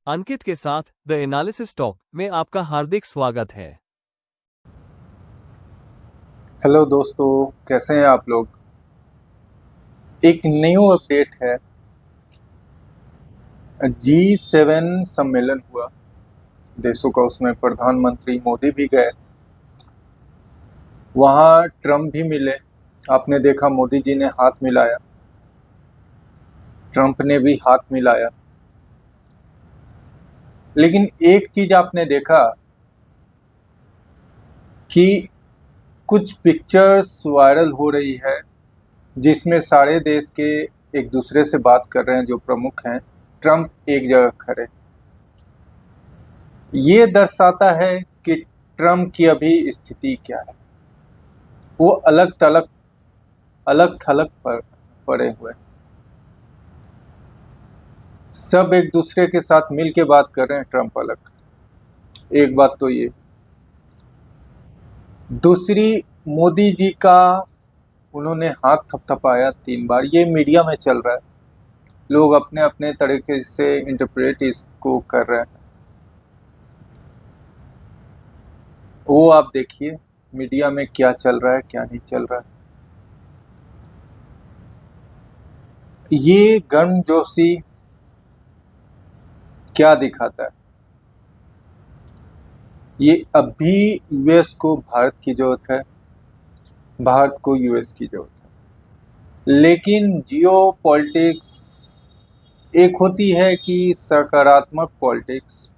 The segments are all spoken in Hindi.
अंकित के साथ द एनालिसिस टॉक में आपका हार्दिक स्वागत है। हेलो दोस्तों, कैसे हैं आप लोग। एक न्यू अपडेट है। G7 सम्मेलन हुआ देशों का, उसमें प्रधानमंत्री मोदी भी गए, वहाँ ट्रम्प भी मिले। आपने देखा मोदी जी ने हाथ मिलाया, ट्रम्प ने भी हाथ मिलाया। लेकिन एक चीज आपने देखा कि कुछ पिक्चर्स वायरल हो रही है जिसमें सारे देश के एक दूसरे से बात कर रहे हैं, जो प्रमुख हैं। ट्रम्प एक जगह खड़े। ये दर्शाता है कि ट्रम्प की अभी स्थिति क्या है। वो अलग थलग पर पड़े हुए हैं। सब एक दूसरे के साथ मिल के बात कर रहे हैं, ट्रम्प अलग। एक बात तो ये। दूसरी, मोदी जी का उन्होंने हाथ थपथपाया 3 बार, ये मीडिया में चल रहा है। लोग अपने अपने तरीके से इंटरप्रेट इसको कर रहे हैं। वो आप देखिए मीडिया में क्या चल रहा है, क्या नहीं चल रहा है। ये गर्मजोशी क्या दिखाता है? ये अभी यूएस को भारत की जरूरत है, भारत को यूएस की जरूरत है। लेकिन जियो पॉलिटिक्स एक होती है कि सकारात्मक पॉलिटिक्स,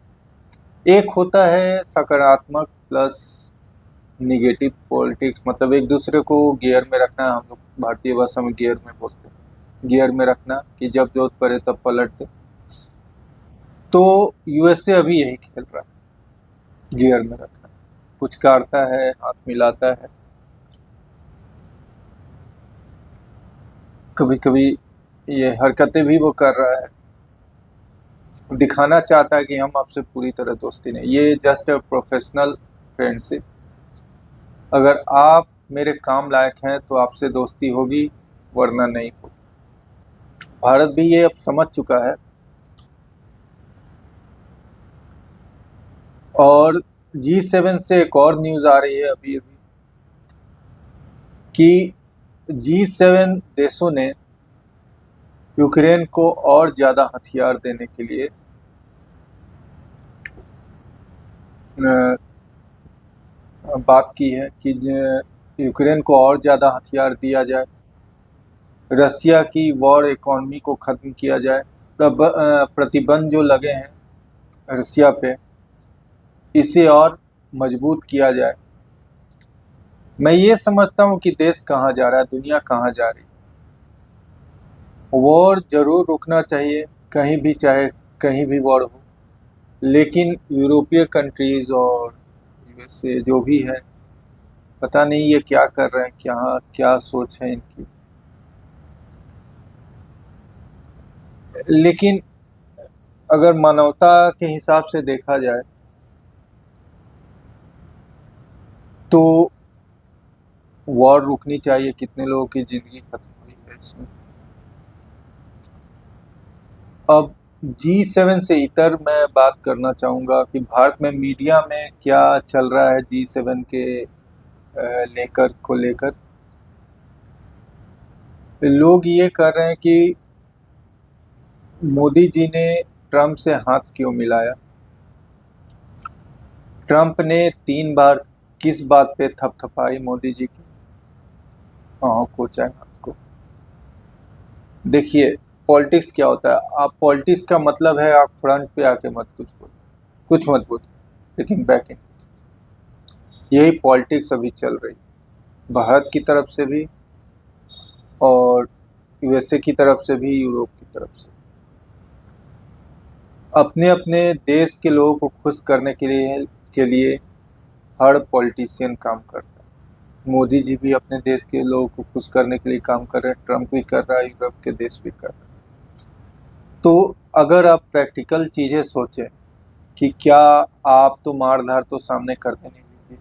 एक होता है सकारात्मक प्लस निगेटिव पॉलिटिक्स। मतलब एक दूसरे को गियर में रखना, हम लोग भारतीय भाषा में गियर में बोलते हैं, गियर में रखना कि जब जरूरत पड़े तब पलट दे। तो यूएसए अभी यही खेल रहा है, गियर में रखना। पुचकारता है, हाथ मिलाता है, कभी कभी ये हरकतें भी वो कर रहा है, दिखाना चाहता है कि हम आपसे पूरी तरह दोस्ती नहीं, ये जस्ट अ प्रोफेशनल फ्रेंडशिप। अगर आप मेरे काम लायक हैं तो आपसे दोस्ती होगी, वरना नहीं होगी। भारत भी ये अब समझ चुका है। और G7 से एक और न्यूज़ आ रही है अभी अभी कि G7 देशों ने यूक्रेन को और ज़्यादा हथियार देने के लिए बात की है कि यूक्रेन को और ज़्यादा हथियार दिया जाए, रसिया की वॉर इकोनॉमी को ख़त्म किया जाए, प्रतिबंध जो लगे हैं रसिया पे, इसे और मजबूत किया जाए। मैं ये समझता हूँ कि देश कहाँ जा रहा है, दुनिया कहाँ जा रही है। वॉर ज़रूर रुकना चाहिए, कहीं भी, चाहे कहीं भी वॉर हो। लेकिन यूरोपीय कंट्रीज़ और यूएसए जो भी है, पता नहीं ये क्या कर रहे हैं, क्या सोच है इनकी। लेकिन अगर मानवता के हिसाब से देखा जाए तो वॉर रुकनी चाहिए। कितने लोगों की ज़िंदगी खत्म हुई है इसमें। अब G7 से इतर मैं बात करना चाहूँगा कि भारत में मीडिया में क्या चल रहा है G7 के लेकर लोग ये कर रहे हैं कि मोदी जी ने ट्रम्प से हाथ क्यों मिलाया। ट्रम्प ने 3 बार किस बात पे थपथपाई मोदी जी की आँखों को, चाहे हाथ को। देखिए पॉलिटिक्स क्या होता है। आप पॉलिटिक्स का मतलब है आप फ्रंट पे आके मत कुछ मत बोलो, लेकिन बैक एंड। यही पॉलिटिक्स अभी चल रही है, भारत की तरफ से भी और यूएसए की तरफ से भी, यूरोप की तरफ से। अपने अपने देश के लोगों को खुश करने के लिए हर पॉलिटिशियन काम करता है। मोदी जी भी अपने देश के लोगों को खुश करने के लिए काम कर रहे हैं, ट्रम्प भी कर रहा है, यूरोप के देश भी कर रहे हैं। तो अगर आप प्रैक्टिकल चीज़ें सोचें कि क्या, आप तो मार धार तो सामने करते नहीं दीजिए,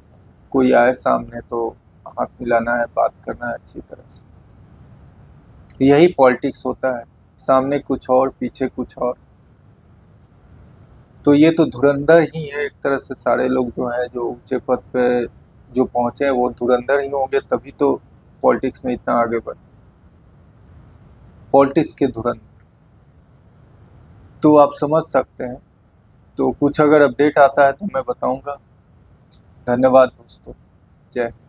कोई आए सामने तो हाथ मिलाना है, बात करना है अच्छी तरह से। यही पॉलिटिक्स होता है, सामने कुछ और, पीछे कुछ और। तो ये तो धुरंधर ही है एक तरह से। सारे लोग जो हैं जो ऊंचे पद पे जो पहुंचे हैं वो धुरंधर ही होंगे, तभी तो पॉलिटिक्स में इतना आगे बढ़े। पॉलिटिक्स के धुरंधर तो आप समझ सकते हैं। तो कुछ अगर अपडेट आता है तो मैं बताऊंगा। धन्यवाद दोस्तों, जय हिंद।